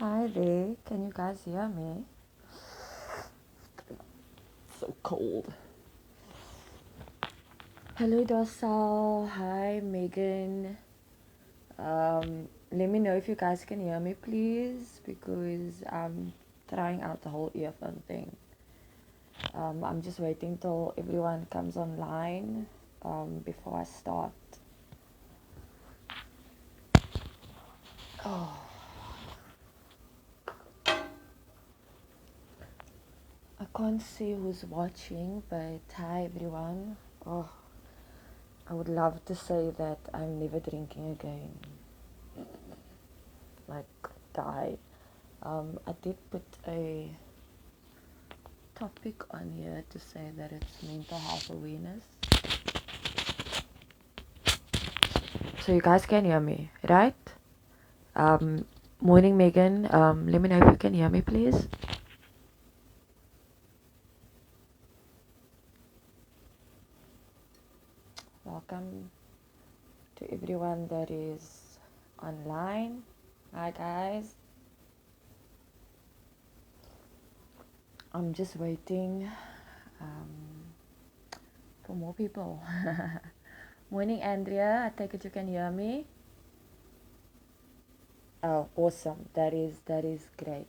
Hi there, can you guys hear me? So cold. Hello Dorsal, hi Megan. Let me know if you guys can hear me please because I'm trying out the whole earphone thing. I'm just waiting till everyone comes online before I start. Oh, I can't see who's watching, but hi everyone. Oh, I would love to say that I'm never drinking again. Like, die. I did put a topic on here to say that it's mental health awareness. So you guys can hear me, right? Morning, Megan. Let me know if you can hear me, please. Welcome to everyone that is online. Hi, guys. I'm just waiting for more people. Morning, Andrea. I take it you can hear me. Oh, awesome. That is great.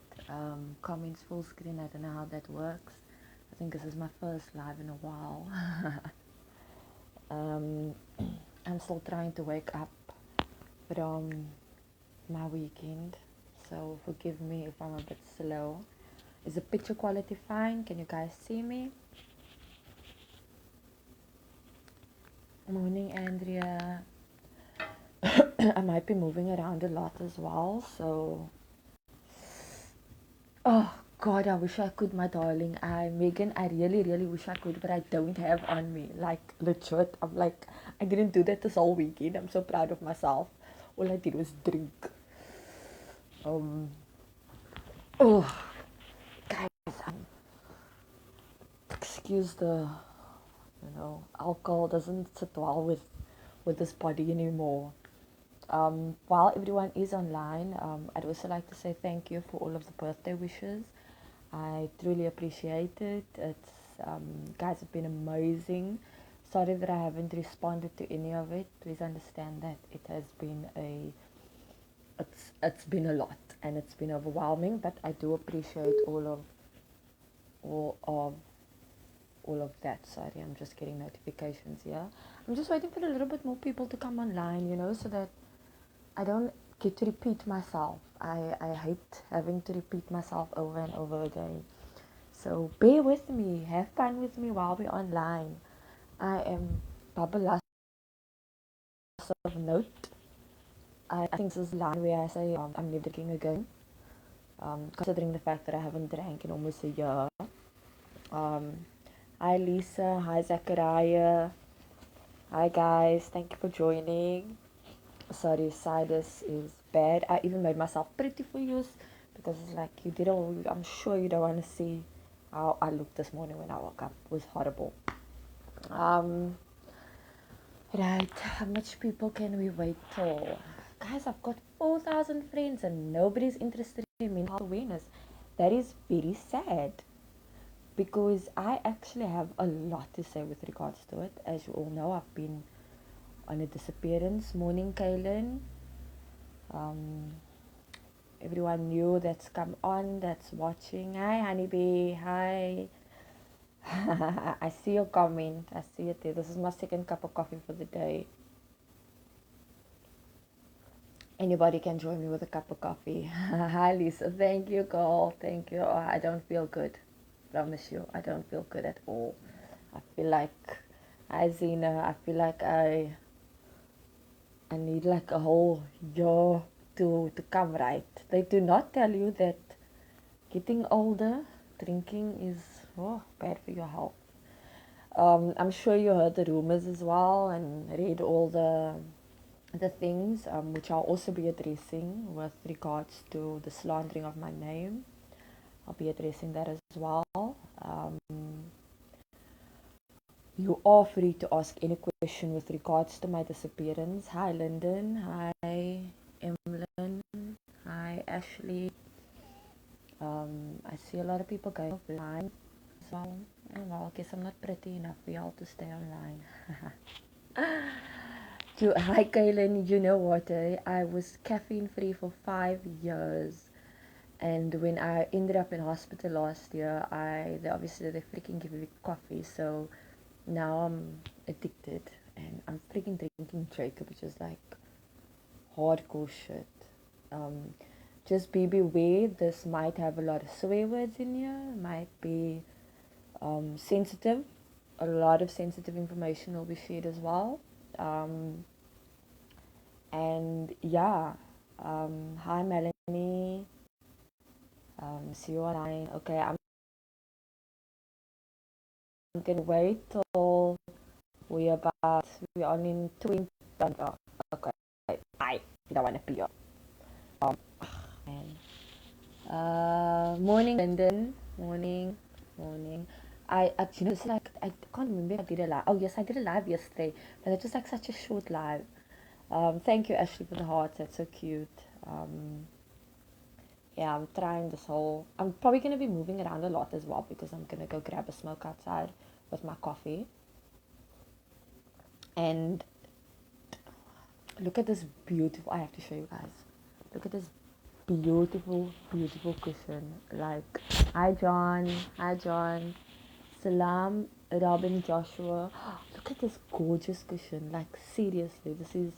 Comments full screen. I don't know how that works. I think this is my first live in a while. um, I'm still trying to wake up from my weekend, so forgive me if I'm a bit slow. Is the picture quality fine? Can you guys see me? Morning, Andrea. I might be moving around a lot as well, so oh God, I wish I could, my darling. Megan, I really, really wish I could, but I don't have on me. Like, legit. I'm like, I didn't do that this whole weekend. I'm so proud of myself. All I did was drink. Um, oh, guys, excuse the, alcohol doesn't sit well with this body anymore. While everyone is online, I'd also like to say thank you for all of the birthday wishes. I truly appreciate it. It's guys have been amazing. Sorry that I haven't responded to any of it. Please understand that it has been it's been a lot and it's been overwhelming. But I do appreciate all of all of that. Sorry, I'm just getting notifications here. I'm just waiting for a little bit more people to come online, so that I don't get to repeat myself. I hate having to repeat myself over and over again. So bear with me, have fun with me while we're online. I am Baba Loss of Note. I think this is the line where I say I'm never drinking again. Considering the fact that I haven't drank in almost a year. Um, Hi Lisa, hi Zachariah, hi guys, thank you for joining. Sorry, sinus is bad. I even made myself pretty for you because it's like you did all. I'm sure you don't want to see how I looked this morning when I woke up. It was horrible. Um, right, how much people can we wait for? Guys, I've got 4,000 friends and nobody's interested in mental health awareness. That is very sad because I actually have a lot to say with regards to it. As you all know, I've been on a disappearance. Morning, Kaylin. Um, Everyone new that's come on, that's watching. Hi, honeybee. Hi. I see your comment. I see it there. This is my second cup of coffee for the day. Anybody can join me with a cup of coffee. Hi, Lisa. Thank you, girl. Thank you. Oh, I don't feel good. Promise you, I don't feel good at all. I feel like, hi, Zena. I feel like I need like a whole year to come right. They do not tell you that getting older, drinking is bad for your health. I'm sure you heard the rumors as well and read all the things which I'll also be addressing with regards to the slandering of my name. I'll be addressing that as well. Um, you are free to ask any question with regards to my disappearance. Hi, Lyndon. Hi, Emlyn. Hi, Ashley. I see a lot of people going offline as well. Oh, well, I guess I'm not pretty enough for y'all to stay online. Hi, Kaylin. You know what? I was caffeine free for 5 years. And when I ended up in hospital last year, they obviously they freaking give me coffee. So now I'm addicted, and I'm freaking drinking Jacob, which is like hardcore shit. Um, just be beware. This might have a lot of swear words in here. Might be sensitive. A lot of sensitive information will be shared as well. Um, and yeah, hi Melanie. See you online. Okay, I'm gonna wait till we're on in 20. Okay, bye. You don't want to be up. And morning, Brendan. Morning. You know, this is like, I can't remember if I did a live. Oh, yes, I did a live yesterday, but it was like such a short live. Thank you, Ashley, for the hearts. That's so cute. Yeah, I'm trying this whole. I'm probably going to be moving around a lot as well because I'm going to go grab a smoke outside with my coffee. And look at this beautiful. I have to show you guys. Look at this beautiful cushion. Like, hi John. Salam, Robin, Joshua. Look at this gorgeous cushion. Like, seriously, this is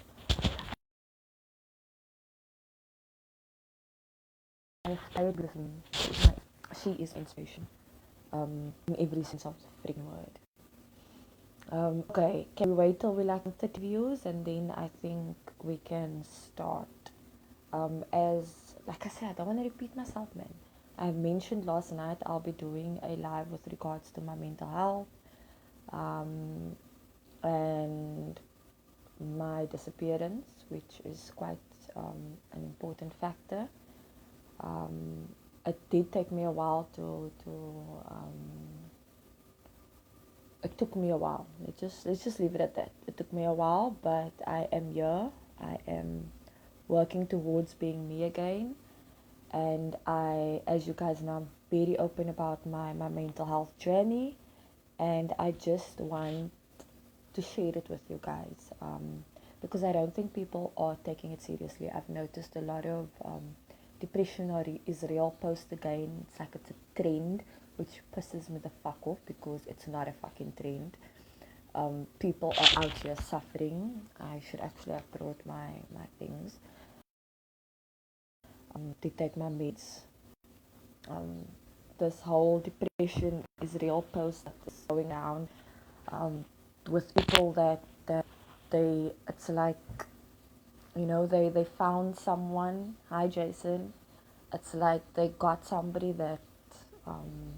I listen. She is inspiration. In every sense of the freaking word. Okay, can we wait till we like 30 views and then I think we can start. As like I said, I don't want to repeat myself, man. I mentioned last night I'll be doing a live with regards to my mental health, and my disappearance, which is quite an important factor. It did take me a while to it took me a while. Let's just leave it at that. It took me a while, but I am here. I am working towards being me again. And as you guys know, I'm very open about my mental health journey, and I just want to share it with you guys, because I don't think people are taking it seriously. I've noticed a lot of depression is real post again. It's like it's a trend, which pisses me the fuck off because it's not a fucking trend. People are out here suffering. I should actually have brought my things to take my meds. Um, this whole depression is real post that is going down, with people that it's like, you know, they found someone. Hi Jason. It's like they got somebody that um,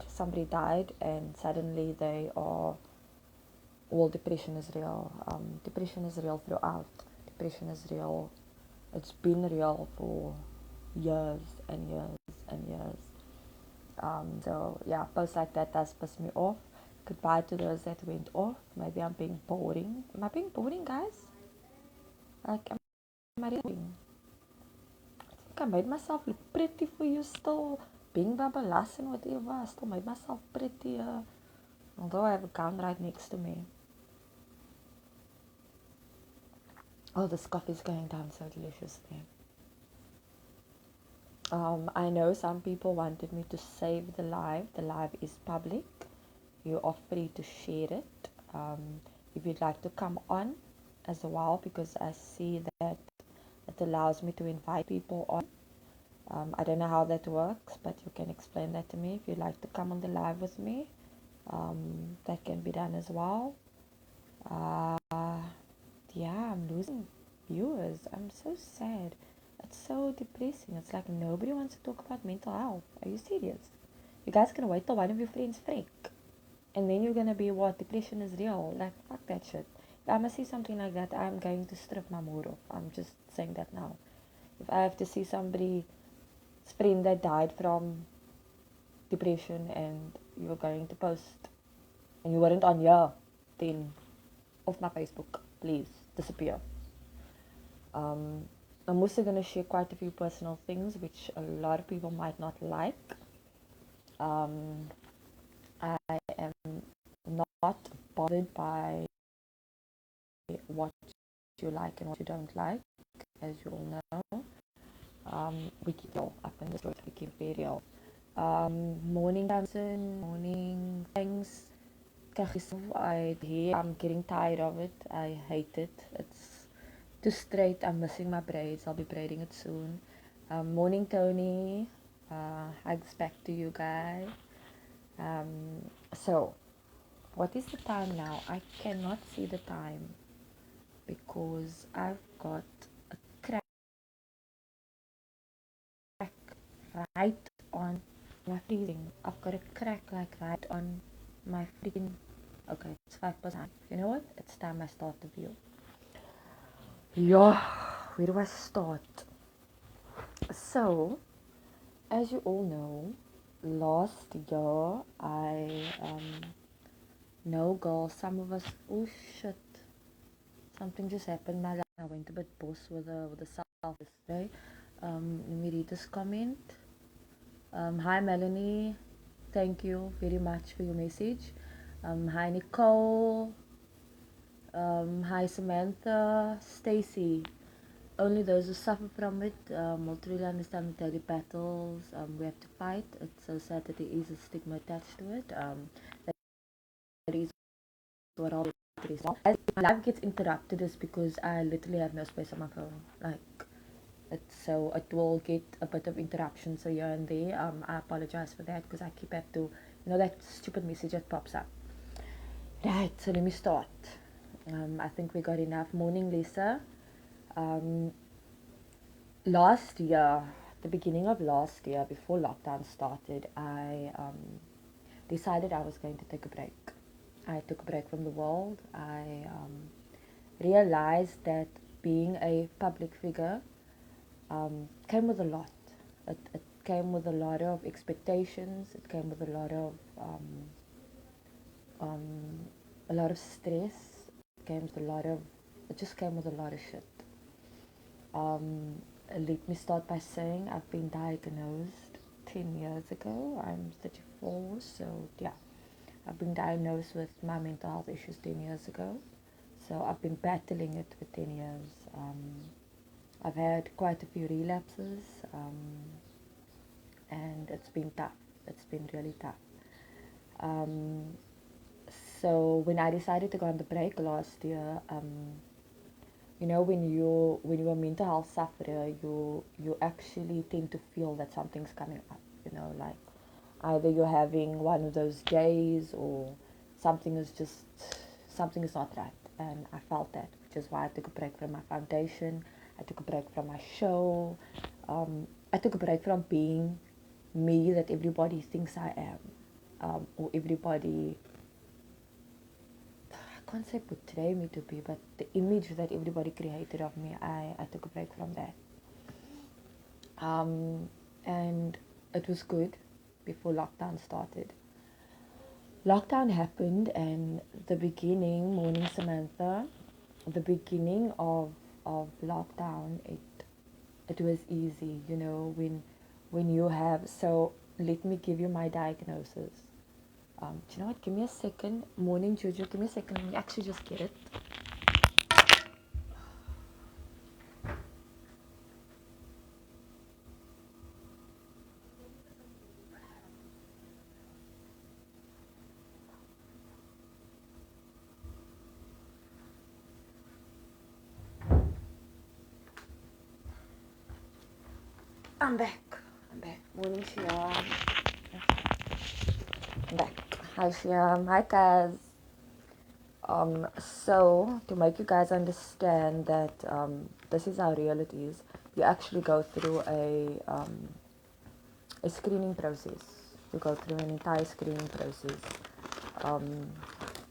somebody died, and suddenly they are all depression is real. Depression is real throughout. Depression is real. It's been real for years and years and years. So yeah, posts like that does piss me off. Goodbye to those that went off. Maybe I'm being boring. Am I being boring, guys? Like, am I really boring? I think I made myself look pretty for you still. Being babalas and whatever, I still made myself prettier. Although I have a gown right next to me. Oh, this coffee is going down so deliciously. I know some people wanted me to save the live. The live is public. You are free to share it. If you'd like to come on as well, because I see that it allows me to invite people on. I don't know how that works, but you can explain that to me. If you'd like to come on the live with me, that can be done as well. Yeah, I'm losing viewers. I'm so sad. It's so depressing. It's like nobody wants to talk about mental health. Are you serious? You guys gonna wait till one of your friends freak, and then you're gonna be what? Depression is real. Like, fuck that shit. If I'm gonna see something like that, I'm going to strip my mood off. I'm just saying that now. If I have to see somebody's friend that died from depression and you're going to post and you weren't on here, then off my Facebook, please disappear. I'm also going to share quite a few personal things which a lot of people might not like. I am not bothered by what you like and what you don't like, as you all know. We keep it all up in this group, we keep it real. Morning Tamsin, morning things. I'm getting tired of it. I hate it. It's too straight. I'm missing my braids. I'll be braiding it soon. Morning Tony. Hugs back to you guys. So, what is the time now? I cannot see the time because I've got a crack right on my freezing. I've got a crack like right on my freaking. Okay, it's 5%. You know what? It's time I start the view. Yeah, where do I start? So, as you all know, last year no girl, some of us, oh shit, something just happened. I went a bit boss with a self yesterday. Let me read this comment. Hi Melanie, thank you very much for your message. Hi Nicole. Hi Samantha, Stacy. Only those who suffer from it will truly understand the daily battles we have to fight. It's so sad that there is a stigma attached to it. That is what all it is. As my life gets interrupted is because I literally have no space on my phone. Like, so it will get a bit of interruption so here and there. I apologize for that because I keep have to, that stupid message that pops up. Right, so let me start. I think we got enough. Morning, Lisa. Last year, the beginning of last year, before lockdown started, I decided I was going to take a break. I took a break from the world. I realized that being a public figure came with a lot. It came with a lot of expectations. It came with a lot of stress. It just came with a lot of shit. Let me start by saying I've been diagnosed 10 years ago. I'm 34, so yeah, I've been diagnosed with my mental health issues 10 years ago. So I've been battling it for 10 years. I've had quite a few relapses, and it's been tough. It's been really tough. So when I decided to go on the break last year, when you're a mental health sufferer, you actually tend to feel that something's coming up. Like either you're having one of those days or something is not right. And I felt that, which is why I took a break from my foundation. I took a break from my show. I took a break from being me that everybody thinks I am, or everybody, I can't say portray me to be, but the image that everybody created of me, I took a break from that. And it was good before lockdown started. Lockdown happened, and the beginning, morning Samantha, the beginning of lockdown, it was easy, when you have, so let me give you my diagnosis. Do you know what? Give me a second. Morning, Jojo. Give me a second. Let me actually just get it. I'm back. Morning, Shiam. I'm back. Hi, Shiam. Hi, Kaz. So to make you guys understand that this is how real it is, you actually go through a screening process. You go through an entire screening process.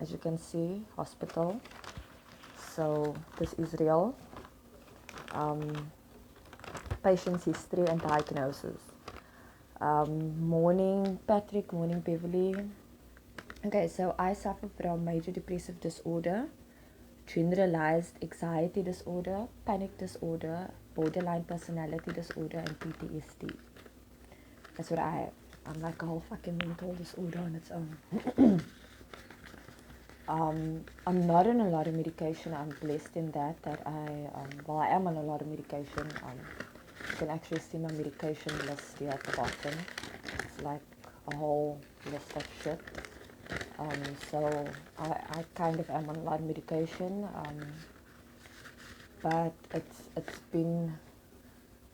As you can see, hospital. So this is real. Patient's history and diagnosis. Morning, Patrick. Morning, Beverly. Okay, so I suffer from major depressive disorder, generalized anxiety disorder, panic disorder, borderline personality disorder and PTSD. That's what I have. I'm like a whole fucking mental disorder on its own. I'm not on a lot of medication. I'm blessed in that I am on a lot of medication. You can actually see my medication list here at the bottom. It's like a whole list of shit. So I kind of am on a lot of medication, but it's been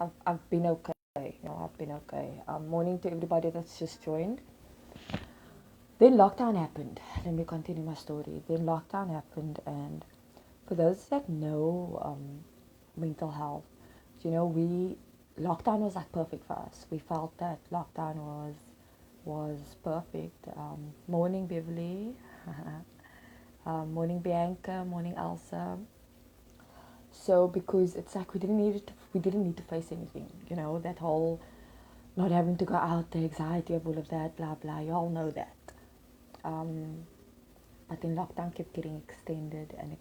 I've been okay. I've been okay. Morning to everybody that's just joined. Then lockdown happened. Let me continue my story. Then lockdown happened, and for those that know mental health, lockdown was like perfect for us. We felt that lockdown was perfect. Morning Beverly, morning Bianca, morning Elsa. So because it's like we didn't need to face anything. That whole not having to go out, the anxiety of all of that, blah blah. You all know that. But then lockdown kept getting extended, and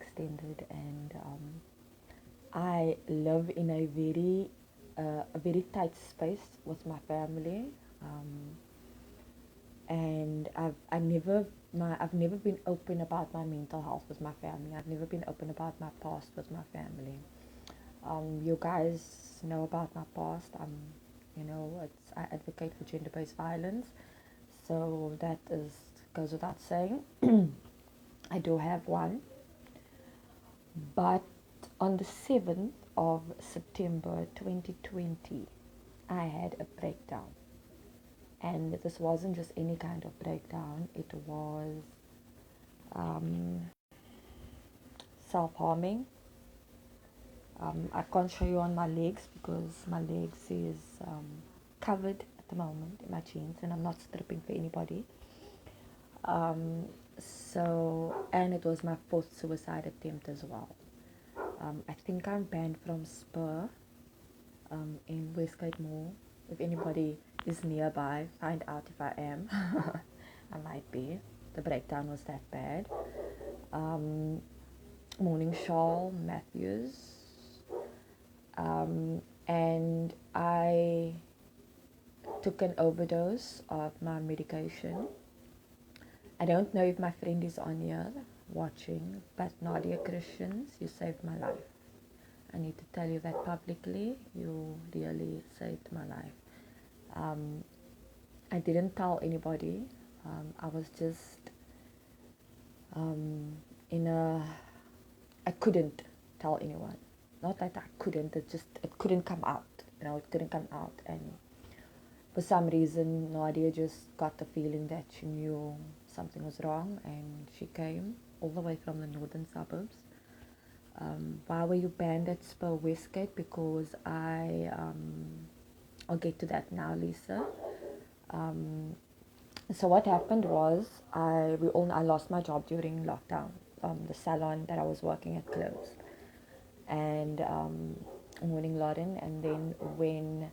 I live in a very tight space with my family, and I've never been open about my mental health with my family. I've never been open about my past with my family. You guys know about my past. I advocate for gender-based violence, so that goes without saying. I do have one, but on the 7th of September 2020, I had a breakdown, and this wasn't just any kind of breakdown. It was self-harming. I can't show you on my legs because my legs is covered at the moment in my jeans, and I'm not stripping for anybody. And it was my fourth suicide attempt as well. I think I'm banned from Spur in Westgate Mall. If anybody is nearby, find out if I am. I might be. The breakdown was that bad. Morning Shawl Matthews. And I took an overdose of my medication. I don't know if my friend is on here watching, but Nadia Christians, you saved my life. I need to tell you that publicly. You really saved my life. I didn't tell anybody. I was just I couldn't tell anyone. Not that I couldn't, it couldn't come out. It couldn't come out. And for some reason, Nadia just got the feeling that she knew something was wrong, and she came all the way from the northern suburbs. Why were you banned at Spur Westgate? Because I'll get to that now, Lisa. So what happened was I lost my job during lockdown. The salon that I was working at closed, and Morning Lauren. And then when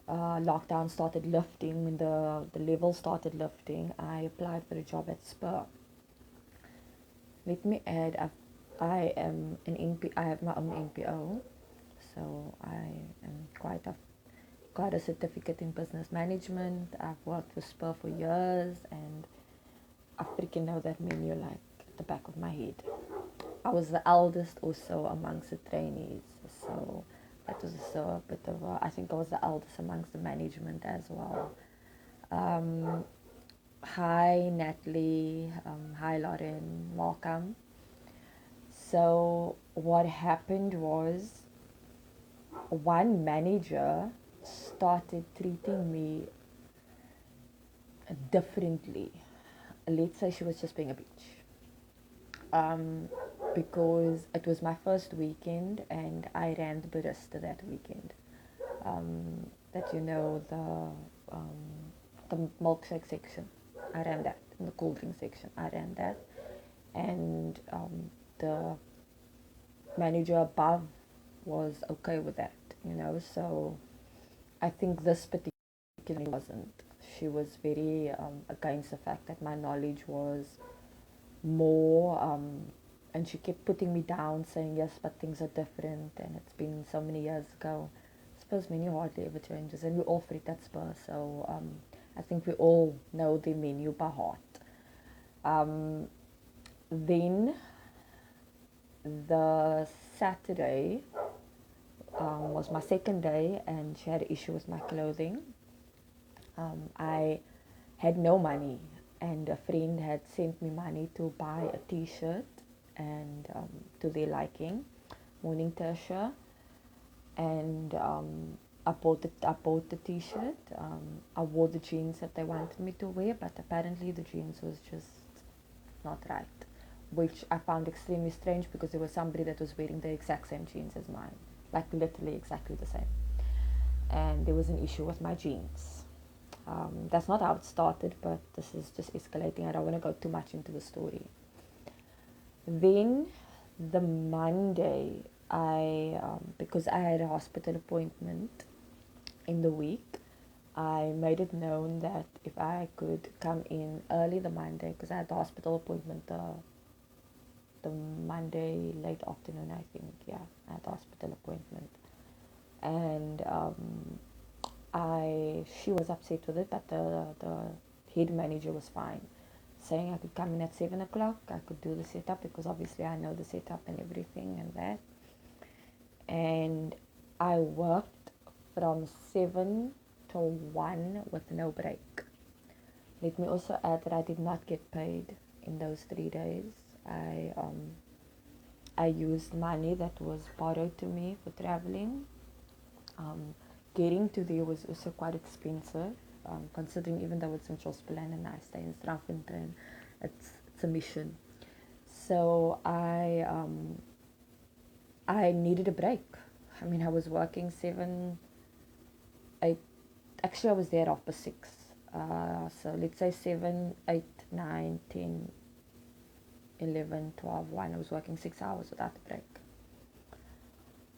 lockdown started lifting, when the levels started lifting, I applied for a job at Spur. Let me add, I am an NP. I have my own NPO, so I am got a certificate in business management. I've worked for Spur for years, and I freaking know that menu like at the back of my head. I was the eldest also amongst the trainees, so that was also a bit of I think I was the eldest amongst the management as well. Hi Natalie, hi Lauren, welcome. So what happened was one manager started treating me differently. Let's say she was just being a bitch. Because it was my first weekend and I ran the barista that weekend. The milkshake section, I ran that. In the cool drink section, I ran that. And the manager above was okay with that, so I think this particularly wasn't. She was very against the fact that my knowledge was more and she kept putting me down, saying, yes, but things are different, and it's been so many years ago. I suppose menu hardly ever changes, and we all free at Spur, so I think we all know the menu by heart. Then the Saturday was my second day, and she had an issue with my clothing. I had no money, and a friend had sent me money to buy a t-shirt and to their liking, morning Tasha, and I bought the t-shirt. I wore the jeans that they wanted me to wear, but apparently the jeans was just not right, which I found extremely strange because there was somebody that was wearing the exact same jeans as mine, like literally exactly the same, and there was an issue with my jeans. That's not how it started, but this is just escalating. I don't want to go too much into the story. Then the Monday, because I had a hospital appointment in the week, I made it known that if I could come in early the Monday, because I had the hospital appointment the Monday late afternoon, I think. Yeah, I had the hospital appointment, and she was upset with it, but the head manager was fine, saying I could come in at 7 o'clock. I could do the setup because obviously I know the setup and everything and that. And I worked from 7 till 1 with no break. Let me also add that I did not get paid in those 3 days. I used money that was borrowed to me for traveling. Getting to there was also quite expensive, considering even though it's in Josplan and I stay in Straffontein, it's a mission. So I needed a break. I mean, I was working 7, 8. Actually, I was there after 6. So let's say 7, 8, 9, 10, 11, 12, 1. I was working 6 hours without a break.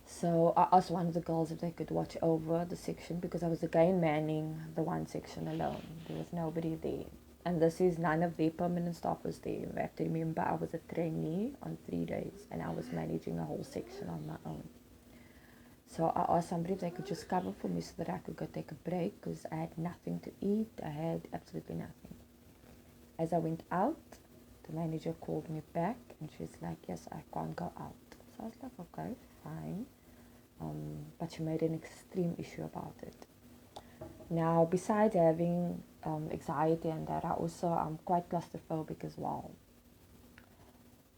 So I asked one of the girls if they could watch over the section because I was again manning the one section alone. There was nobody there. And this is none of their permanent staff was there. You have to remember I was a trainee on 3 days and I was managing a whole section on my own. So I asked somebody if they could just cover for me so that I could go take a break because I had nothing to eat. I had absolutely nothing. As I went out, the manager called me back and she's like, yes, I can't go out. So I was like, okay, fine. But she made an extreme issue about it. Now, besides having anxiety and that, I also am quite claustrophobic as well.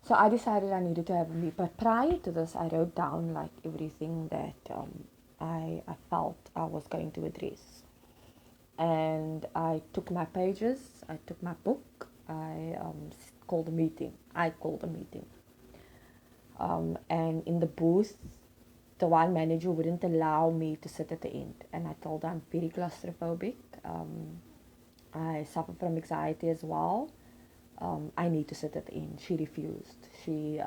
So I decided I needed to have a meet. But prior to this, I wrote down like everything that I felt I was going to address. And I took my pages, I took my book, I called a meeting. And in the booth, the one manager wouldn't allow me to sit at the end, and I told her I'm very claustrophobic. I suffer from anxiety as well. I need to sit at the end. She refused. She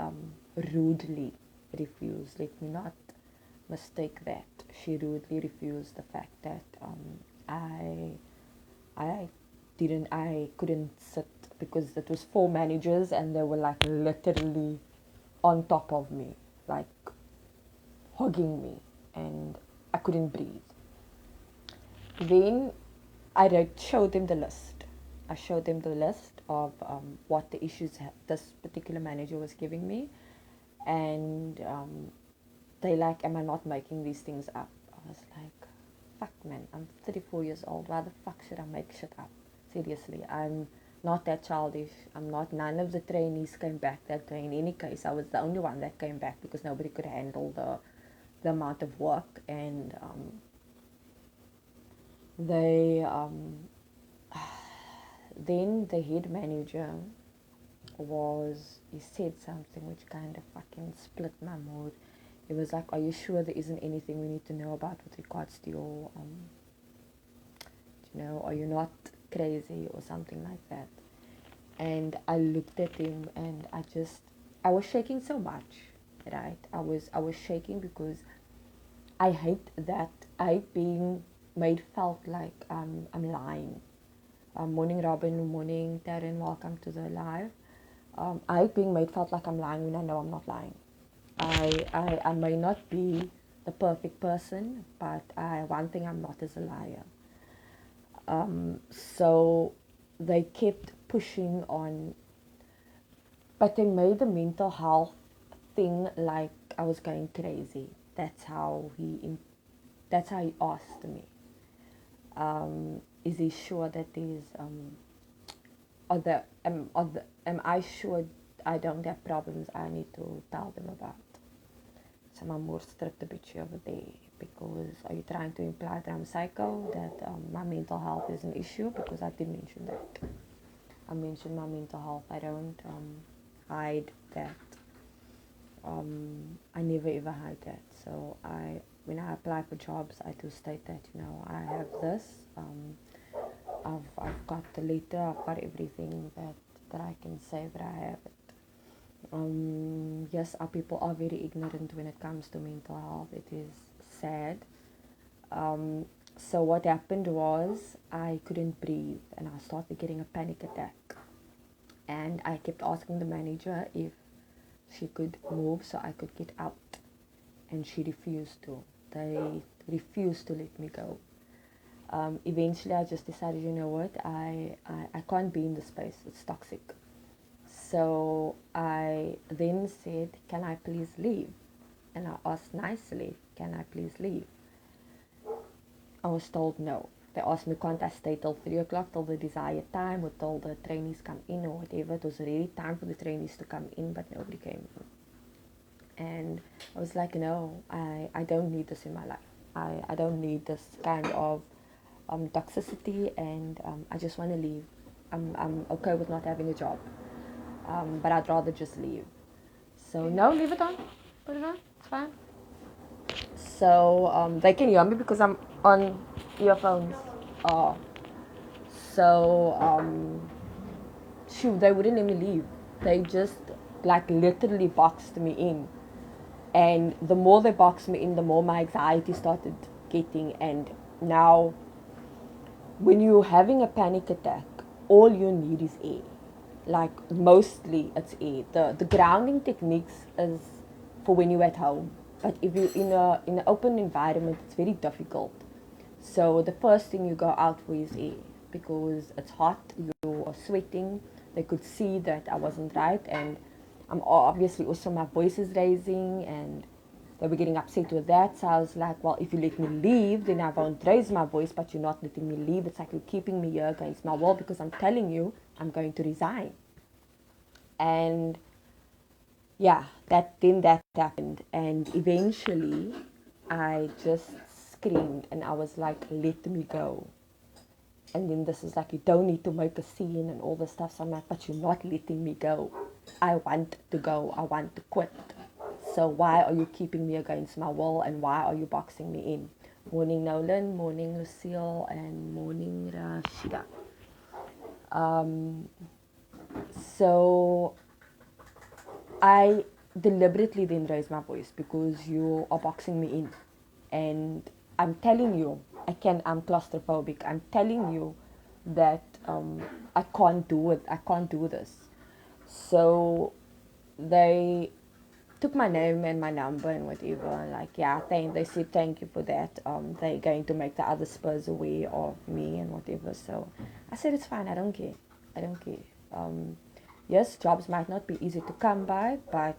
rudely refused. Let me not mistake that. She rudely refused the fact that I couldn't sit because it was 4 managers and they were like literally on top of me, like hugging me, and I couldn't breathe. Then I showed them the list. I showed them the list of what the issues this particular manager was giving me, and they like, am I not making these things up? I was like, fuck man, I'm 34 years old. Why the fuck should I make shit up? Seriously, I'm not that childish. I'm not. None of the trainees came back that day. In any case, I was the only one that came back because nobody could handle the amount of work, and then the head manager he said something which kind of fucking split my mood. It was like, are you sure there isn't anything we need to know about with regards to your are you not crazy or something like that? And I looked at him and I was shaking so much, right? I was shaking because I hate that I being made felt like I'm lying. Morning Robin, morning Darren, welcome to the live. I hate being made felt like I'm lying when I know I'm not lying. I may not be the perfect person, but one thing I'm not is a liar. So they kept pushing on, but they made the mental health thing like I was going crazy. That's how he asked me. Is he sure that there's am I sure I don't have problems I need to tell them about? So I'm more strict a bit over there, because are you trying to imply that I'm psycho, that my mental health is an issue? Because I did mention that. I mentioned my mental health. I don't hide that. I never ever hide that. So when I apply for jobs, I do state that, I have this. I've got the letter. I've got everything that I can say that I have it. Yes, our people are very ignorant when it comes to mental health. It is sad. So what happened was I couldn't breathe and I started getting a panic attack. And I kept asking the manager if she could move so I could get out. And she refused to. They refused to let me go. Eventually I just decided, you know what, I can't be in this space. It's toxic. So I then said, can I please leave? And I asked nicely, can I please leave? I was told no. They asked me, can't I stay till 3 o'clock, till the desired time, or till the trainees come in or whatever. It was already time for the trainees to come in, but nobody came in. And I was like, no, I don't need this in my life. I don't need this kind of toxicity, and I just want to leave. I'm okay with not having a job, but I'd rather just leave. So no, leave it on. Put it on. It's fine. So they can hear me because I'm on earphones. Uh, so shoot, they wouldn't let me leave. They just like literally boxed me in. And the more they boxed me in, the more my anxiety started getting. And now, when you're having a panic attack, all you need is air. Like mostly it's air. The grounding techniques is for when you're at home. But if you're in an open environment, it's very difficult. So the first thing you go out for is air, because it's hot, you are sweating. They could see that I wasn't right, and I'm obviously also my voice is raising, and they were getting upset with that. So I was like, well, if you let me leave, then I won't raise my voice, but you're not letting me leave. It's like you're keeping me here against my will, because I'm telling you I'm going to resign. And yeah, that happened, and eventually I just screamed and I was like, let me go. And then this is like, you don't need to make a scene and all this stuff. So I'm like, but you're not letting me go. I want to go. I want to quit. So why are you keeping me against my will, and why are you boxing me in? Morning Nolan, morning Lucille, and morning Rashida. So I deliberately then raised my voice because you are boxing me in. And I'm telling you, I'm claustrophobic. I'm telling you that I can't do it. I can't do this. So they took my name and my number and whatever. Like, yeah, they said thank you for that. They're going to make the other Spurs aware of me and whatever. So I said it's fine. I don't care. I don't care. Yes, jobs might not be easy to come by, but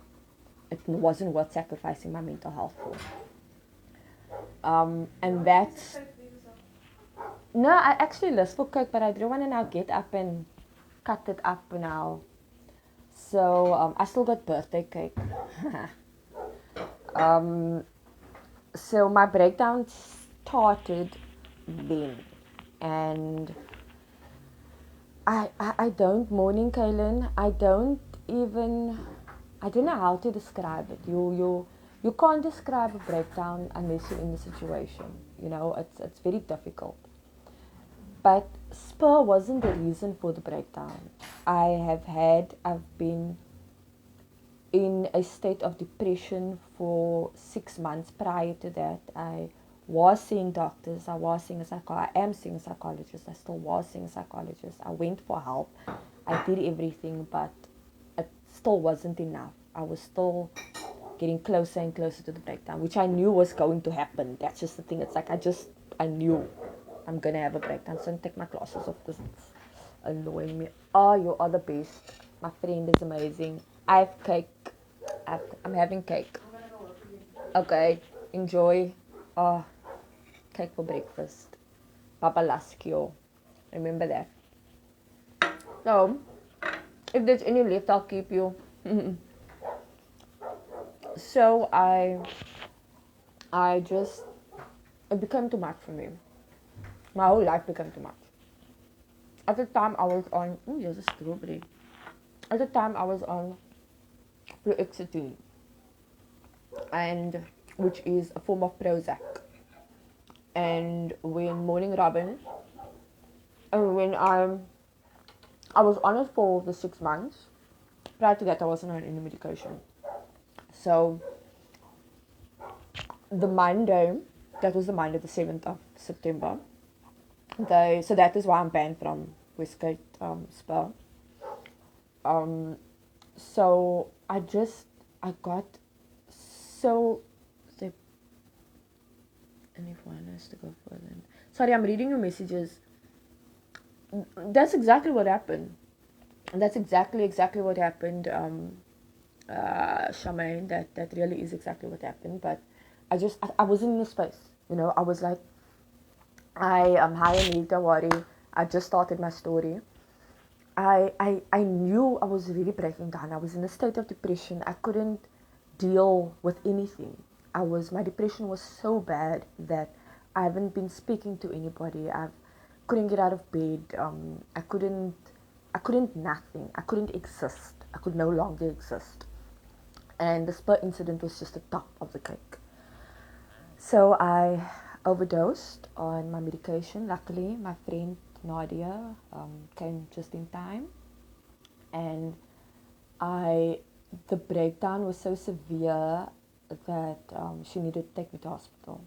it wasn't worth sacrificing my mental health for. And that's no, I actually list for cook, but I don't want to now get up and cut it up now. So I still got birthday cake. So my breakdown started then, and I don't, morning Kaylin, I don't know how to describe it. You can't describe a breakdown unless you're in the situation. It's very difficult. But spur wasn't the reason for the breakdown. I've been in a state of depression for 6 months. Prior to that, I was seeing doctors, I am seeing a psychologist, I still was seeing a psychologist. I went for help, I did everything, but it still wasn't enough. I was still getting closer and closer to the breakdown, which I knew was going to happen. That's just the thing. It's like I knew I'm gonna have a breakdown. So I take my glasses off because it's annoying me. Oh, you are the best. My friend is amazing. I have cake. I'm having cake. Okay, enjoy. Oh, cake for breakfast. Papa Laskio. Remember that. So, if there's any left, I'll keep you. So I just, it became too much for me. My whole life became too much. At the time I was on, oh, there's a strawberry. At the time I was on fluoxetine, and which is a form of Prozac. And when morning Robin, and when I was on it for the 6 months. Prior to that, I wasn't on any medication. So the Monday, that was the Monday, the 7th of September. So that is why I'm banned from Westgate Spa. So I got so the and if one has to go further. Sorry, I'm reading your messages. That's exactly what happened. That's exactly what happened. Charmaine, that really is exactly what happened. But I wasn't in the space. I was like, I am high and don't worry. I just started my story. I knew I was really breaking down. I was in a state of depression. I couldn't deal with anything. My depression was so bad that I haven't been speaking to anybody. I couldn't get out of bed. I couldn't nothing. I couldn't exist. I could no longer exist. And the spur incident was just the top of the cake. So I overdosed on my medication. Luckily, my friend Nadia came just in time, and the breakdown was so severe that she needed to take me to hospital,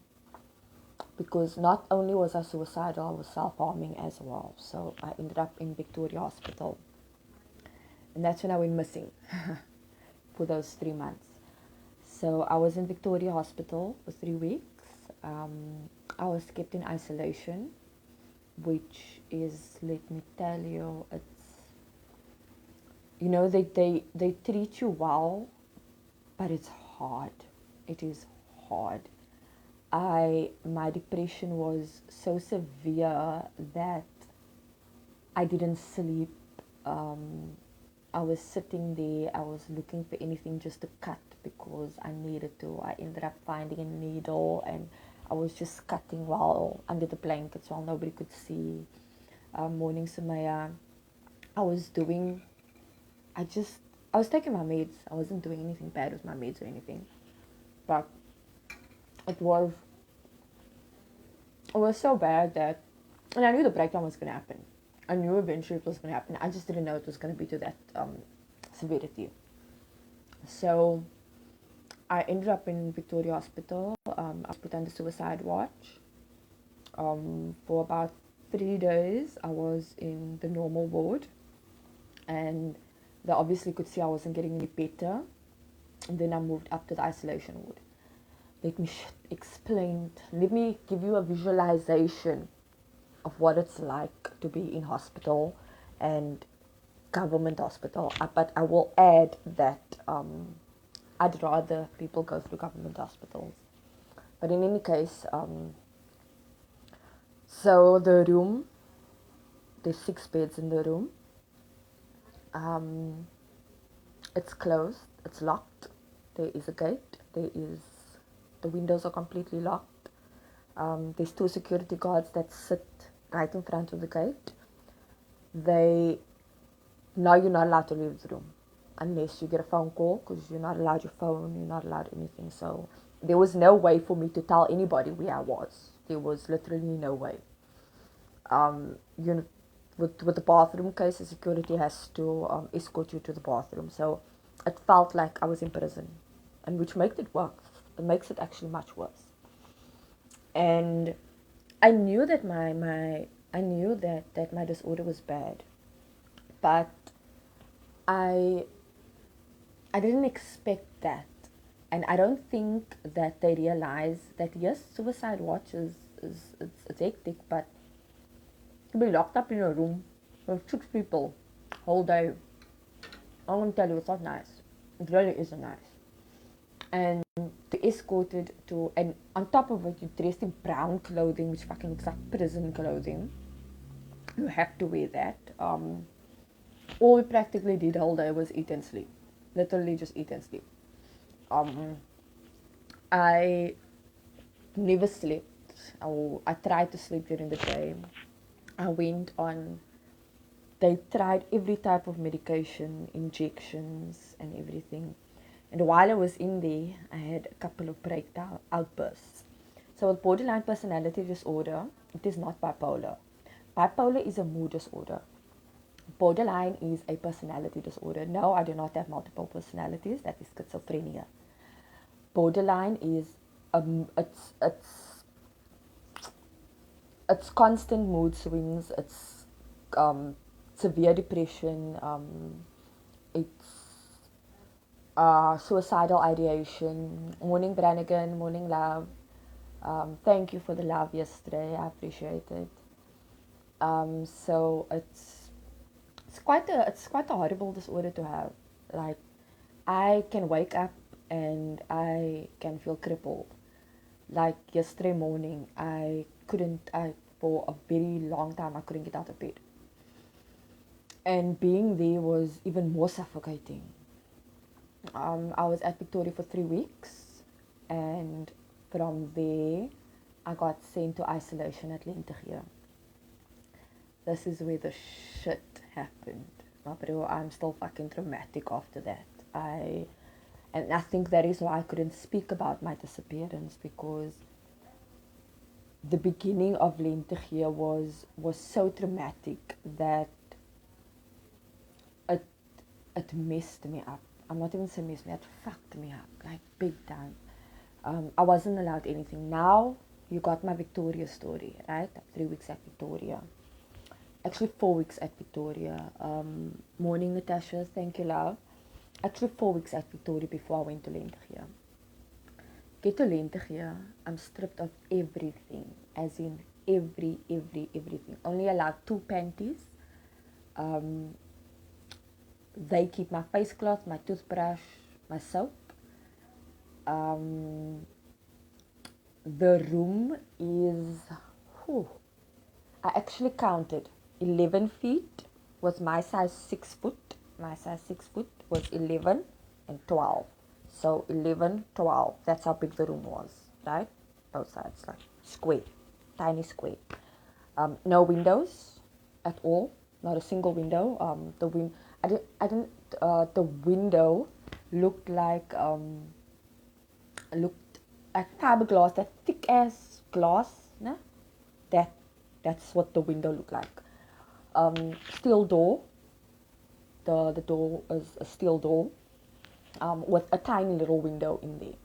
because not only was I suicidal, I was self-harming as well. So I ended up in Victoria Hospital, and that's when I went missing for those 3 months. So I was in Victoria Hospital for 3 weeks. I was kept in isolation, which is, let me tell you, they treat you well, but it's hard. It is hard. My depression was so severe that I didn't sleep. I was sitting there. I was looking for anything just to cut because I needed to. I ended up finding a needle, and I was just cutting while under the blankets while nobody could see. Morning Samaya, I was doing. I was taking my meds. I wasn't doing anything bad with my meds or anything, but it was so bad that, and I knew the breakdown was gonna happen. I knew eventually it was gonna happen. I just didn't know it was gonna be to that severity. So I ended up in Victoria Hospital. I was put under suicide watch. For about 3 days, I was in the normal ward, and they obviously could see I wasn't getting any better. And then I moved up to the isolation ward. Let me explain. Let me give you a visualization of what it's like to be in hospital and government hospital. But I will add that I'd rather people go through government hospitals. But in any case, so the room, there's 6 beds in the room. It's closed. It's locked. There is a gate. The windows are completely locked. There's 2 security guards that sit right in front of the gate. Now you're not allowed to leave the room unless you get a phone call, because you're not allowed your phone, you're not allowed anything. So there was no way for me to tell anybody where I was. There was literally no way. With the bathroom case, the security has to escort you to the bathroom. So it felt like I was in prison, and which makes it worse. It makes it actually much worse. And I knew that my disorder was bad, but I I didn't expect that. And I don't think that they realize that yes, suicide watch it's hectic, but to be locked up in a room with 6 people whole day, I'm gonna tell you, it's not nice. It really isn't nice. And to escorted to, and on top of it, you're dressed in brown clothing, which fucking looks like prison clothing. You have to wear that. All we practically did all day was eat and sleep. Literally just eat and sleep. Um, I never slept. I tried to sleep during the day. I went on, they tried every type of medication, injections, and everything. And while I was in there, I had a couple of breakdown outbursts. So, with borderline personality disorder, it is not bipolar. Bipolar is a mood disorder. Borderline is a personality disorder. No, I do not have multiple personalities. That is schizophrenia. Borderline is it's constant mood swings. It's severe depression. It's suicidal ideation. Morning Brannigan, morning love. Thank you for the love yesterday. I appreciate it. So it's quite a horrible disorder to have. Like, I can wake up and I can feel crippled. Like yesterday morning, I for a very long time I couldn't get out of bed, and being there was even more suffocating. I was at Victoria for 3 weeks, and from there, I got sent to isolation at Lentegeur. This is where the shit happened. My bro, I'm still fucking traumatic after that. And I think that is why I couldn't speak about my disappearance, because the beginning of Lentegeur was so traumatic that it it messed me up. I'm not even saying messed me up, it fucked me up, like big time. I wasn't allowed anything. Now you got my Victoria story, right? 3 weeks at Victoria. Actually 4 weeks at Victoria. Morning Natasha, thank you love. Actually 4 weeks at Victoria before I went to Lentegeur. Get to Lentegeur, I'm stripped of everything, as in everything. Only allowed 2 panties. Um, they keep my face cloth, my toothbrush, my soap. The room is, whew, I actually counted 11 feet was my size 6 foot. My size 6 foot was 11 and 12. So 11, 12. That's how big the room was, right? Both sides, like square, tiny square. No windows at all. Not a single window. I didn't. The window looked like fiberglass, that thick ass glass, no? That that's what the window looked like. Steel door. The door is a steel door, with a tiny little window in there.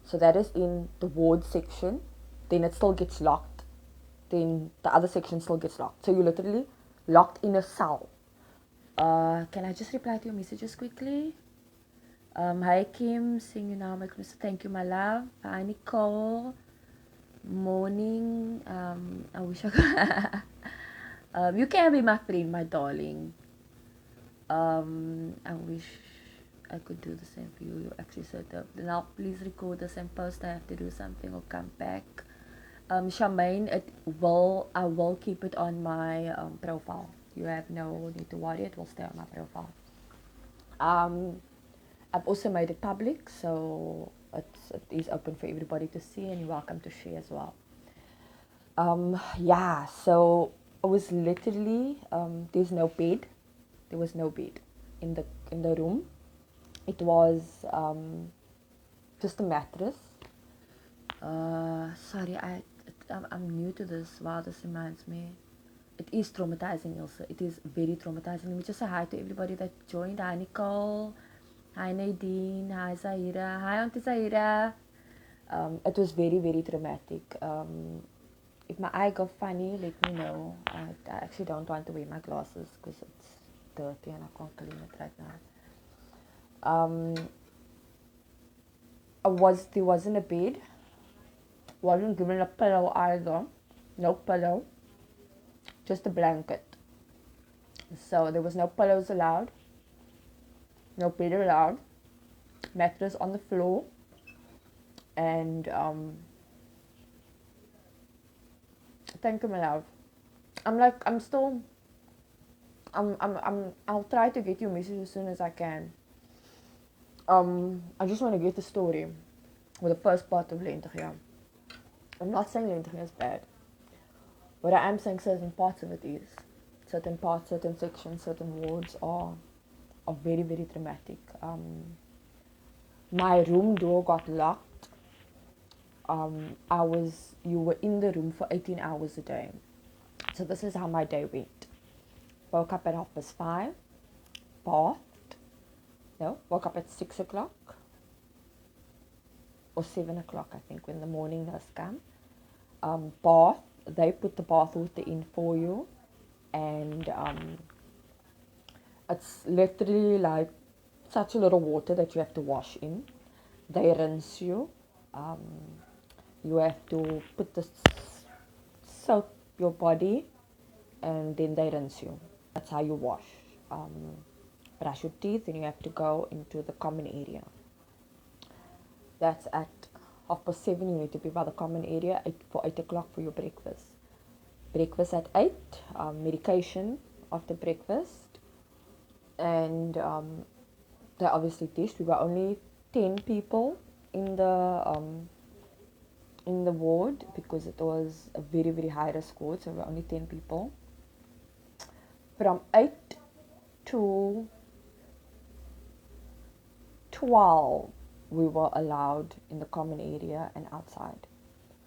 So that is in the ward section. Then it still gets locked. Then the other section still gets locked. So you're literally locked in a cell. Can I just reply to your messages quickly? Hi Kim, seeing you now, my Christmas. Thank you, my love. Hi Nicole. Morning. I wish I could. You can be my friend, my darling. I wish I could do the same for you. You actually said that. Now please record this and post. I have to do something or come back. Charmaine, I will keep it on my profile. You have no need to worry. It will stay on my profile. I've also made it public, so it is open for everybody to see, and you're welcome to share as well. Yeah, so it was literally, there's no bed. There was no bed in the room. It was just a mattress. Sorry, I'm new to this. Wow, this reminds me. It is traumatizing, Ilse. It is very traumatizing. Let me just say hi to everybody that joined. Hi, Nicole. Hi, Nadine. Hi, Zahira. Hi, Auntie Zahira. It was very, very traumatic. If my eye got funny, let me know. I actually don't want to wear my glasses because it's dirty and I can't clean it right now. Um, there wasn't a bed, wasn't given a pillow either, no pillow, just a blanket. So there was no pillows allowed, no bed allowed, mattress on the floor, and thank you, my love. I'm like, I'll try to get you a message as soon as I can. I just want to get the story with the first part of Lentigia. I'm not saying Lentigia is bad. What I am saying, certain parts of it is. Certain parts, certain sections, certain wards are very, very dramatic. My room door got locked. You were in the room for 18 hours a day. So this is how my day went. Woke up at 5:30, bathed. No, woke up at 6 o'clock or 7 o'clock, I think, when the morning nurse came. Bath, they put the bath water in for you, and it's literally like such a little water that you have to wash in. They rinse you. Um, you have to put the soap your body, and then they rinse you. That's how you wash. Brush your teeth, and you have to go into the common area. That's at 7:30. You need to be by the common area for 8 o'clock for your breakfast. Breakfast at 8. Medication after breakfast, and they obviously dished. We were only 10 people in the ward because it was a very, very high risk ward, so we were only 10 people. From 8 to 12, we were allowed in the common area and outside.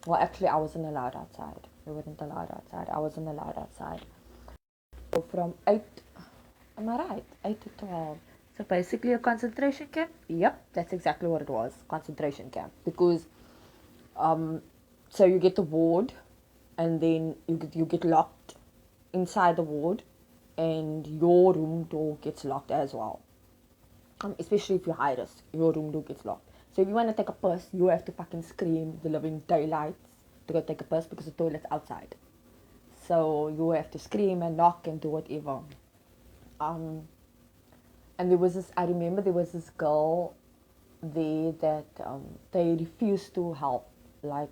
Well, actually, I wasn't allowed outside. We weren't allowed outside. I wasn't allowed outside. So from 8, am I right? 8 to 12. So basically a concentration camp? Yep, that's exactly what it was. Concentration camp. Because, so you get the ward, and then you get locked inside the ward, and your room door gets locked as well. Especially if you're high risk, your room door gets locked. So if you want to take a piss, you have to fucking scream the living daylights to go take a piss because the toilet's outside. So you have to scream and knock and do whatever. And I remember there was this girl there that they refused to help. Like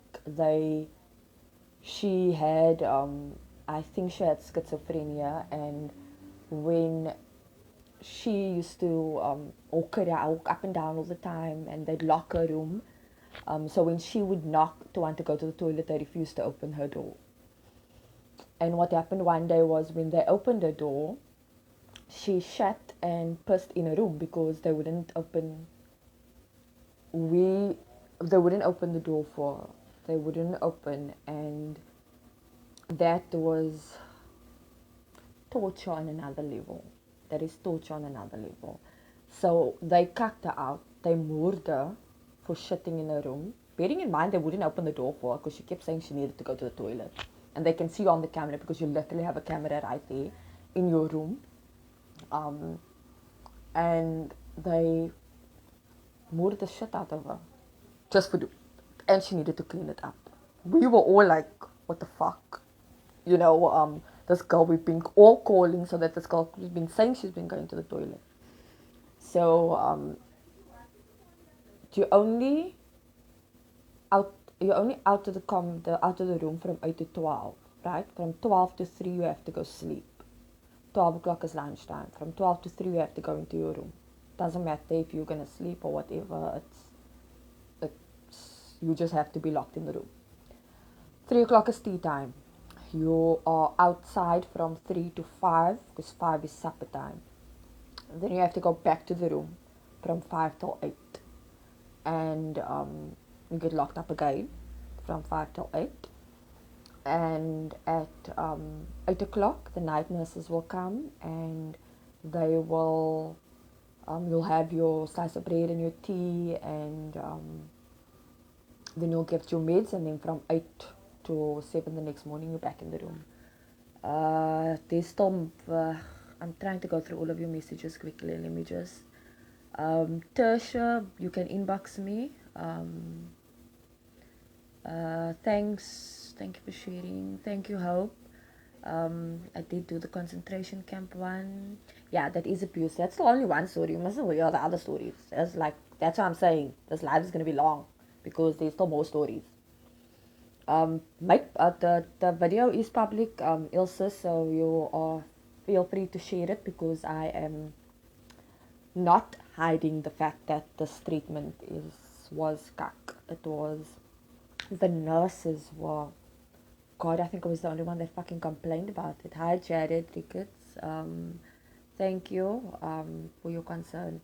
she had, I think she had schizophrenia, and when she used to walk up and down all the time, and they'd lock her room. So when she would knock to want to go to the toilet, they refused to open her door. And what happened one day was when they opened her door, she shat and pissed in a room because they wouldn't open the door for her. They wouldn't open, and that was torture on another level. That is torture on another level. So they kicked her out. They moored her for shitting in her room. Bearing in mind they wouldn't open the door for her because she kept saying she needed to go to the toilet. And they can see you on the camera because you literally have a camera right there in your room. And they moored the shit out of her. Just for and she needed to clean it up. We were all like, what the fuck? This girl we've been all calling so that this girl has been saying she's been going to the toilet. So you're only out of the room from 8 to 12, right? From 12 to 3 you have to go sleep. 12 o'clock is lunchtime. From 12 to 3 you have to go into your room. Doesn't matter if you're gonna sleep or whatever. You just have to be locked in the room. 3 o'clock is tea time. You are outside from 3 to 5 because 5 is supper time. Then you have to go back to the room from 5 till 8. And you get locked up again from 5 till 8. And at 8 o'clock, the night nurses will come, and they will, you'll have your slice of bread and your tea, and then you'll get your meds, and then from 8 to 7 the next morning, you're back in the room. I'm trying to go through all of your messages quickly. Let me just Tertia, you can inbox me. Thank you for sharing. Thank you, Hope. I did do the concentration camp one. Yeah, that is abuse. That's the only one story. You mustn't hear the other stories. That's what I'm saying. This live is gonna be long because there's still more stories. The video is public, Ilse, so you are feel free to share it because I am not hiding the fact that this treatment was cuck. It was the nurses were God, I think I was the only one that fucking complained about it. Hi Jared Ricketts. Thank you for your concern.